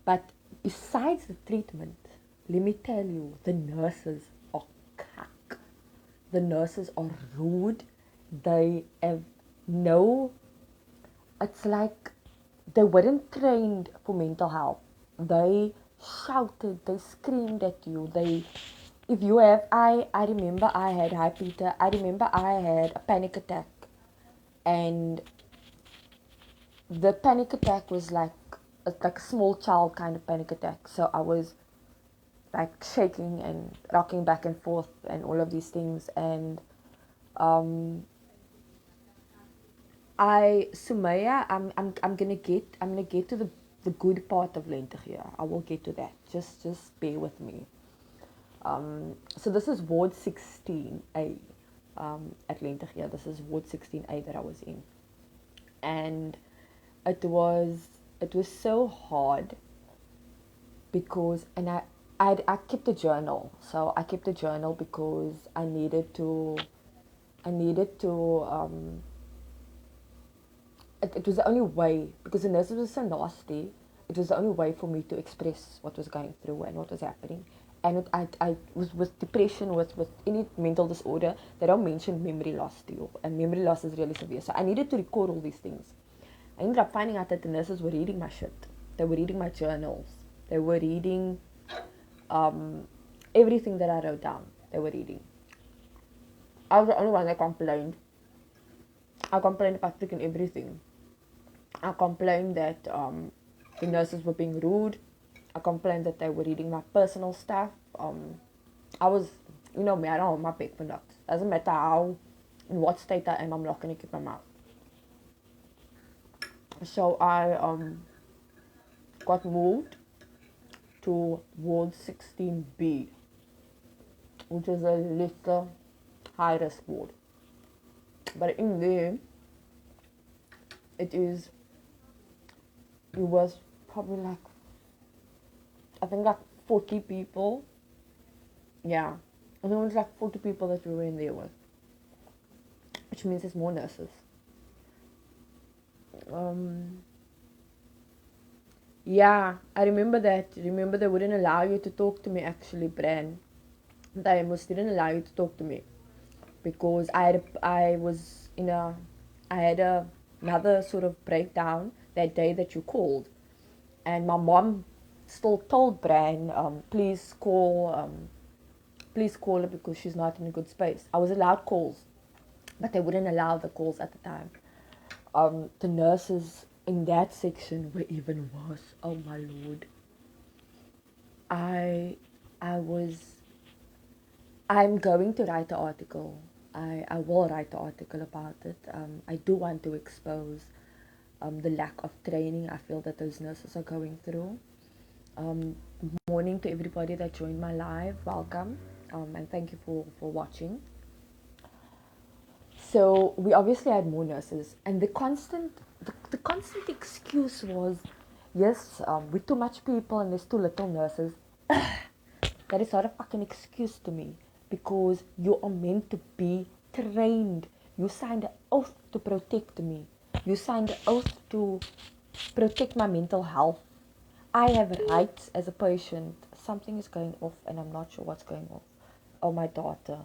But besides the treatment, let me tell you, the nurses are cuck. The nurses are rude. They have no, it's like they weren't trained for mental health. They shouted, they screamed at you. If you have, I remember I had, hi Peter, I remember I had a panic attack. And the panic attack was like a small child kind of panic attack. So I was like shaking and rocking back and forth and all of these things. And um, Sumaya, I'm gonna get to the good part of Lente here. I will get to that. Just bear with me. So this is Ward 16A at Lente here. This is Ward 16A that I was in, and it was so hard because I kept a journal. So I kept a journal because I needed to it was the only way, because the nurses were so nasty. It was the only way for me to express what was going through and what was happening. And I was with depression, with any mental disorder, they don't mention memory loss to you, and memory loss is really severe. So I needed to record all these things. I ended up finding out that the nurses were reading my shit. They were reading my journals. They were reading everything that I wrote down. They were reading. I was the only one that complained. I complained about freaking everything. I complained that the nurses were being rude. I complained that they were reading my personal stuff. I was, you know me, I don't hold my big for nuts. Doesn't matter how, in what state I am, I'm not going to keep my mouth. So I got moved to Ward 16B, which is a little high-risk ward. But in there, it was probably like, I think like 40 people. Yeah, I think it was like 40 people that we were in there with, which means there's more nurses. Yeah, I remember that. Remember they wouldn't allow you to talk to me actually, Bran. They almost didn't allow you to talk to me because I had another sort of breakdown that day that you called, and my mom still told Bran, please call her because she's not in a good space. I was allowed calls, but they wouldn't allow the calls at the time. The nurses in that section were even worse. Oh my lord. I I was I'm going to write an article. I will write an article about it. I do want to expose the lack of training I feel that those nurses are going through. Morning to everybody that joined my live. Welcome. And thank you for watching. So we obviously had more nurses, and the constant excuse was, yes, with too much people and there's too little nurses. That is not a fucking excuse to me, because you are meant to be trained. You signed an oath to protect me. You signed an oath to protect my mental health. I have rights as a patient. Something is going off, and I'm not sure what's going off. Oh, my daughter.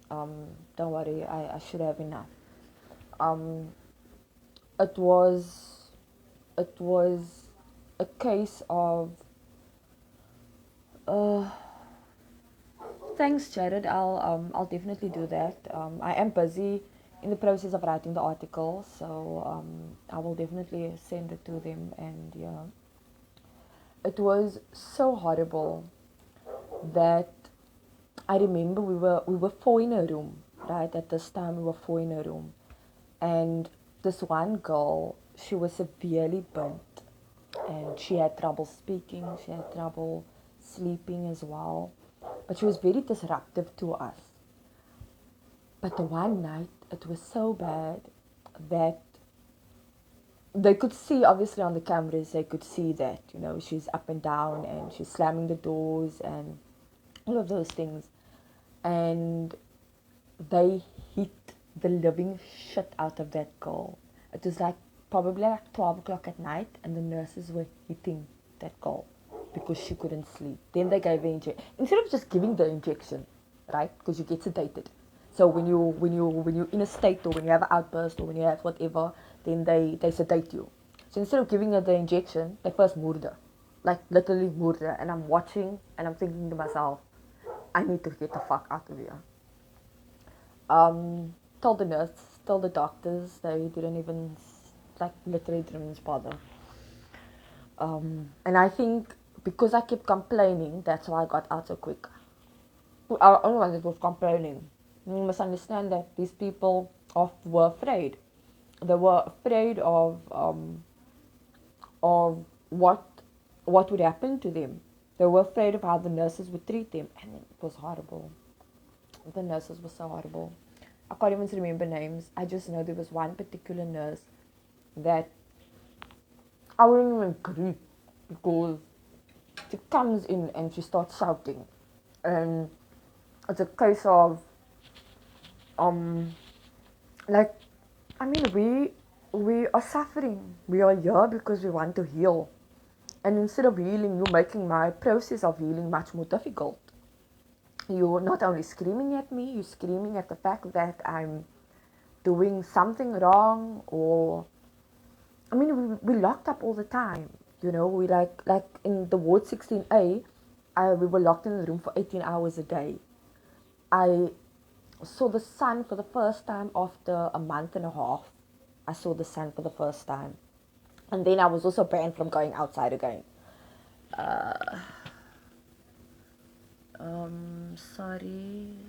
Don't worry, I should have enough. Um, it was a case of thanks, Jared. I'll definitely do that. I am busy in the process of writing the article, so I will definitely send it to them. And yeah, it was so horrible that I remember we were four in a room, right? At this time we were four in a room, and this one girl, she was severely burnt, and she had trouble speaking, she had trouble sleeping as well, but she was very disruptive to us. But the one night it was so bad that they could see, obviously on the cameras they could see that, she's up and down and she's slamming the doors and all of those things. And they hit the living shit out of that girl. It was like probably like 12 o'clock at night, and the nurses were hitting that girl because she couldn't sleep. Then they gave her injection instead of just giving the injection, right? Because you get sedated. So when you're in a state, or when you have an outburst, or when you have whatever, then they sedate you. So instead of giving her the injection, they first murder, like literally murder. And I'm watching and I'm thinking to myself, I need to get the fuck out of here. Told the nurse, told the doctors, they didn't even, like, literally didn't even bother. And I think because I kept complaining, that's why I got out so quick. I was the only one that was complaining. You must understand that these people were afraid. They were afraid of what would happen to them. They were afraid of how the nurses would treat them, and it was horrible. The nurses were so horrible. I can't even remember names. I just know there was one particular nurse that I wouldn't even greet, because she comes in and she starts shouting. And it's a case of, like, I mean, we are suffering. We are here because we want to heal. And instead of healing, you're making my process of healing much more difficult. You're not only screaming at me, you're screaming at the fact that I'm doing something wrong. Or, I mean, we locked up all the time. We like in the ward 16A, we were locked in the room for 18 hours a day. I saw the sun for the first time after a month and a half. I saw the sun for the first time. And then I was also banned from going outside again. Sorry,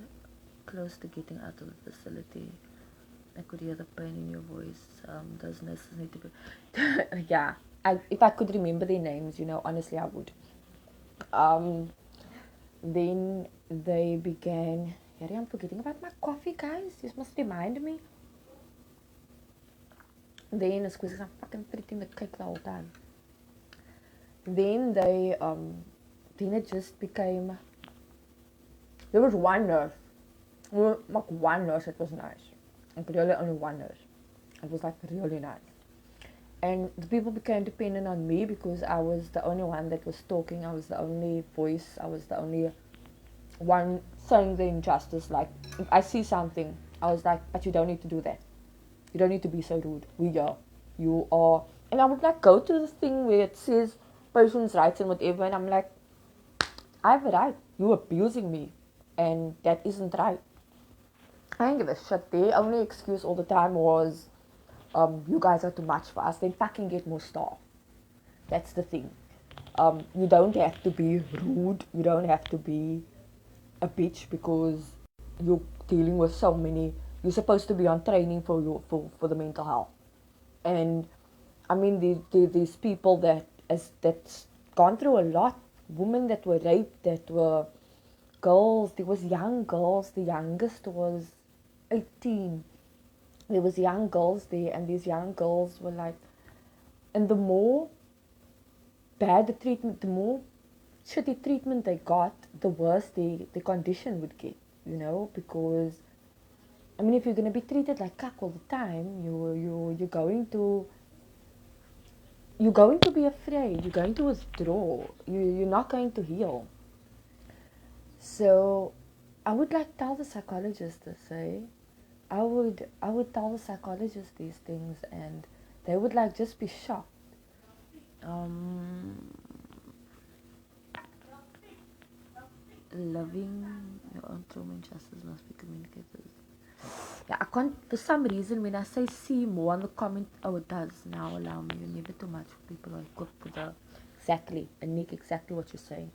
close to getting out of the facility. I could hear the pain in your voice. Those nurses need to be... yeah, if I could remember their names, honestly, I would. Then they began... Harry, I'm forgetting about my coffee, guys. You must remind me. Then, it's because I'm fucking eating the cake the whole time. Then then it just became... There was one nurse. Like one nurse, it was nice. Like really only one nurse. It was like really nice. And the people became dependent on me because I was the only one that was talking. I was the only voice. I was the only one saying the injustice. Like, if I see something, I was like, but you don't need to do that. You don't need to be so rude. We are. You are. And I would like go to this thing where it says patients' rights and whatever, and I'm like, I have a right. You're abusing me. And that isn't right. I didn't give a shit. Their only excuse all the time was, you guys are too much for us. Then fucking get more staff. That's the thing. You don't have to be rude. You don't have to be a bitch because you're dealing with so many. You're supposed to be on training for the mental health. And I mean, these people that's gone through a lot. Women that were raped, that were girls. There was young girls. The youngest was 18. There was young girls there, and these young girls were like, and the more bad the treatment, the more shitty treatment they got, the worse the condition would get, because I mean, if you're gonna be treated like cuck all the time, you're going to be afraid, you're going to withdraw, you're not going to heal. So I would like tell the psychologist to say, I would tell the psychologist these things, and they would like just be shocked. Loving your own trauma and justice must be communicated. Yeah, I can't, for some reason, when I say see more on the comment, oh, it does now allow me. You're never too much for people who are equipped with the exactly, Nick, exactly what you're saying.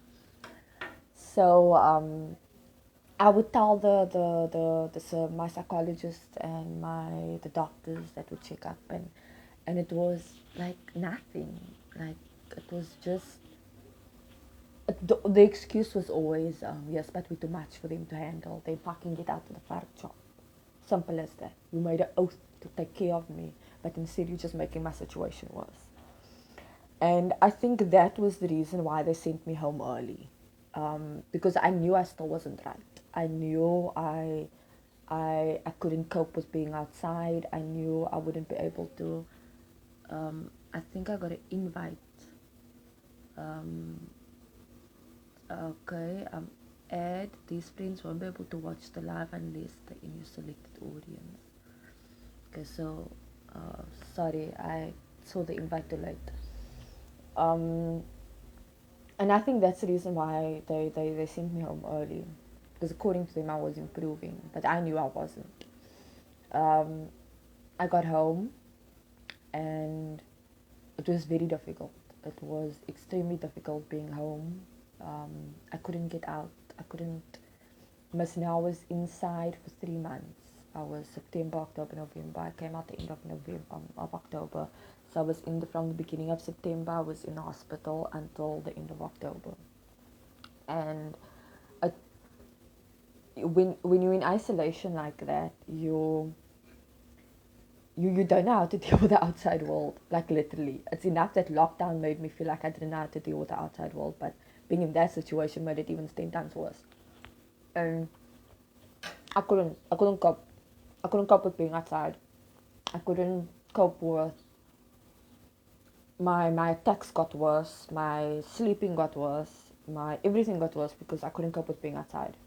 So I would tell my psychologist and the doctors that would check up, and it was like nothing. Like it was just the excuse was always yes, but we're too much for them to handle. They fucking get out of the fire job. Simple as that. You made an oath to take care of me, but instead you're just making my situation worse. And I think that was the reason why they sent me home early, because I knew I still wasn't right. I knew I couldn't cope with being outside. I knew I wouldn't be able to. I think I got an invite. Um, okay, add these friends won't be able to watch the live unless they're in your selected audience. Okay, so sorry, I saw the invite too late. Um, and I think that's the reason why they sent me home early, because according to them I was improving, but I knew I wasn't. Um, I got home and it was very difficult. It was extremely difficult being home. I couldn't get out. I couldn't. Miss now was inside for 3 months. I was September, October, November. I came out the end of November, of October. So I was from the beginning of September. I was in the hospital until the end of October. And it, when you're in isolation like that, you don't know how to deal with the outside world, like literally. It's enough that lockdown made me feel like I didn't know how to deal with the outside world, but being in that situation made it even 10 times worse. And I couldn't cope. I couldn't cope with being outside. I couldn't cope with my attacks got worse, my sleeping got worse, my everything got worse because I couldn't cope with being outside.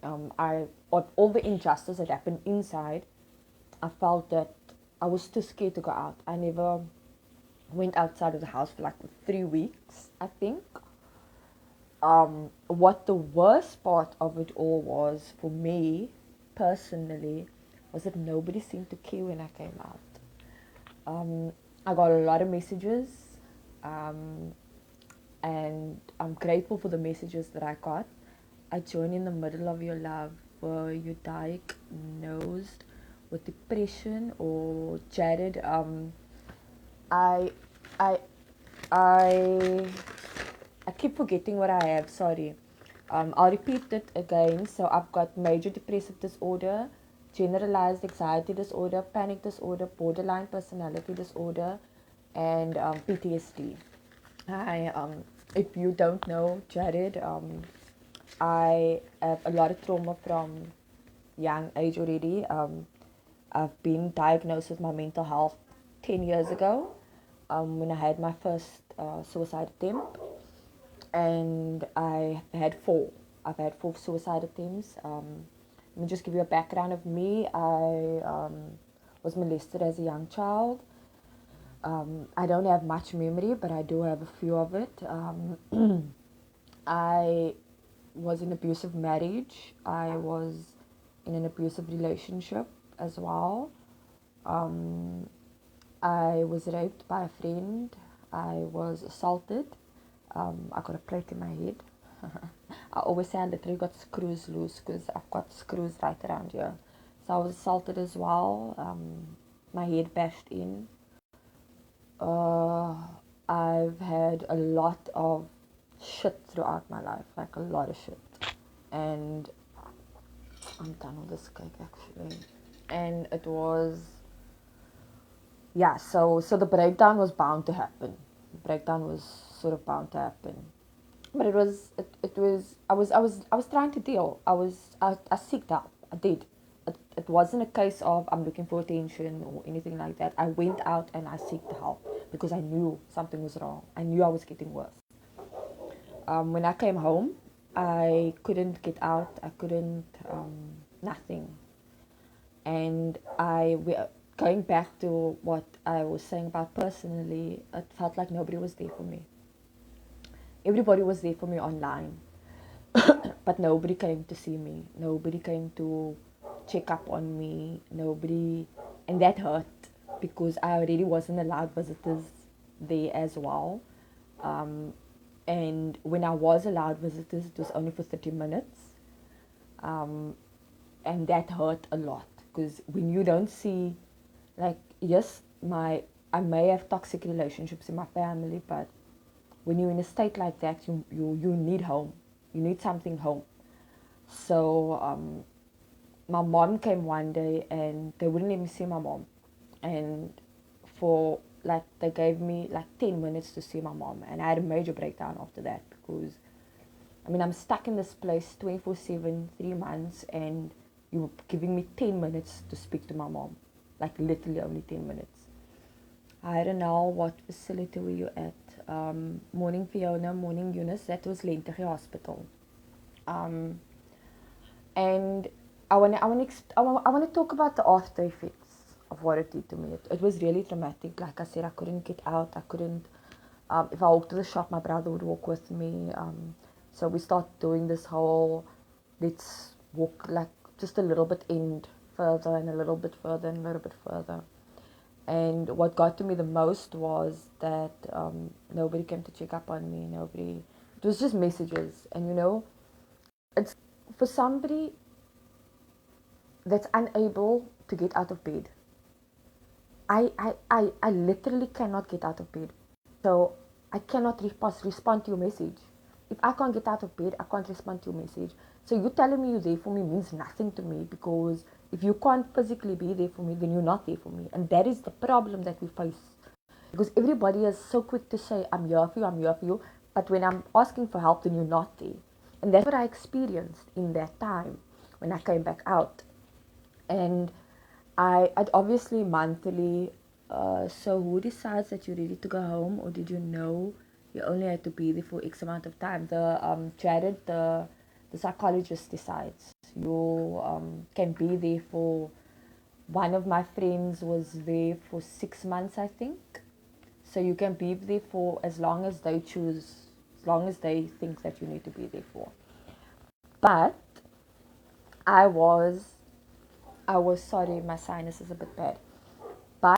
All the injustice that happened inside, I felt that I was too scared to go out. I never went outside of the house for like 3 weeks, I think. What the worst part of it all was for me personally was that nobody seemed to care when I came out. I got a lot of messages, um, and I'm grateful for the messages that I got. I joined in the middle of your love. Were you diagnosed with depression or Jared? I, I, I, I keep forgetting what I have. Sorry. I'll repeat it again. So I've got major depressive disorder, generalized anxiety disorder, panic disorder, borderline personality disorder, and PTSD. Hi, if you don't know Jared, I have a lot of trauma from young age already. I've been diagnosed with my mental health 10 years ago, when I had my first suicide attempt, and I had four. I've had four suicide attempts. Let me just give you a background of me. I was molested as a young child. I don't have much memory, but I do have a few of it. I was in abusive marriage. I was in an abusive relationship as well. Um, I was raped by a friend. I was assaulted. I got a plate in my head. I always say I literally got screws loose because I've got screws right around here. So I was assaulted as well. My head bashed in. Uh, I've had a lot of shit throughout my life, like a lot of shit. And I'm done with this cake actually. And it was, yeah, so the breakdown was bound to happen. The breakdown was sort of bound to happen. But I was trying to deal. I seeked help. I did. It wasn't a case of I'm looking for attention or anything like that. I went out and I sought help because I knew something was wrong. I knew I was getting worse. When I came home, I couldn't get out. I couldn't, nothing. And going back to what I was saying about personally, it felt like nobody was there for me. Everybody was there for me online, but nobody came to see me. Nobody came to check up on me. Nobody, and that hurt because I already wasn't allowed visitors there as well. And when I was allowed visitors, it was only for 30 minutes. Um, and that hurt a lot because when you don't see, like, yes, I may have toxic relationships in my family, but when you're in a state like that, you need home. You need something home. So my mom came one day and they wouldn't let me see my mom. And for like, they gave me like 10 minutes to see my mom. And I had a major breakdown after that because, I mean, I'm stuck in this place 24/7, 3 months, and you're giving me 10 minutes to speak to my mom. Like, literally only 10 minutes. I don't know what facility were you at. Morning Fiona, morning Eunice. That was Lenteghe Hospital. Um, and I want to talk about the after effects of what it did to me. It was really traumatic. Like I said, I couldn't get out. I couldn't. If I walked to the shop, my brother would walk with me. So we started doing this whole, let's walk like just a little bit end further and a little bit further and a little bit further. And what got to me the most was that nobody came to check up on me. Nobody. It was just messages, and it's for somebody that's unable to get out of bed. I literally cannot get out of bed. So I cannot respond to your message. If I can't get out of bed, I can't respond to your message. So you telling me you're there for me means nothing to me, because if you can't physically be there for me, then you're not there for me. And that is the problem that we face. Because everybody is so quick to say, I'm here for you, I'm here for you. But when I'm asking for help, then you're not there. And that's what I experienced in that time when I came back out. And I'd obviously monthly. So who decides that you're ready to go home, or did you know you only had to be there for X amount of time? Jared, the psychologist decides. You can be there for. One of my friends was there for 6 months, I think. So you can be there for as long as they choose, as long as they think that you need to be there for. But I was I was sorry, my sinus is a bit bad.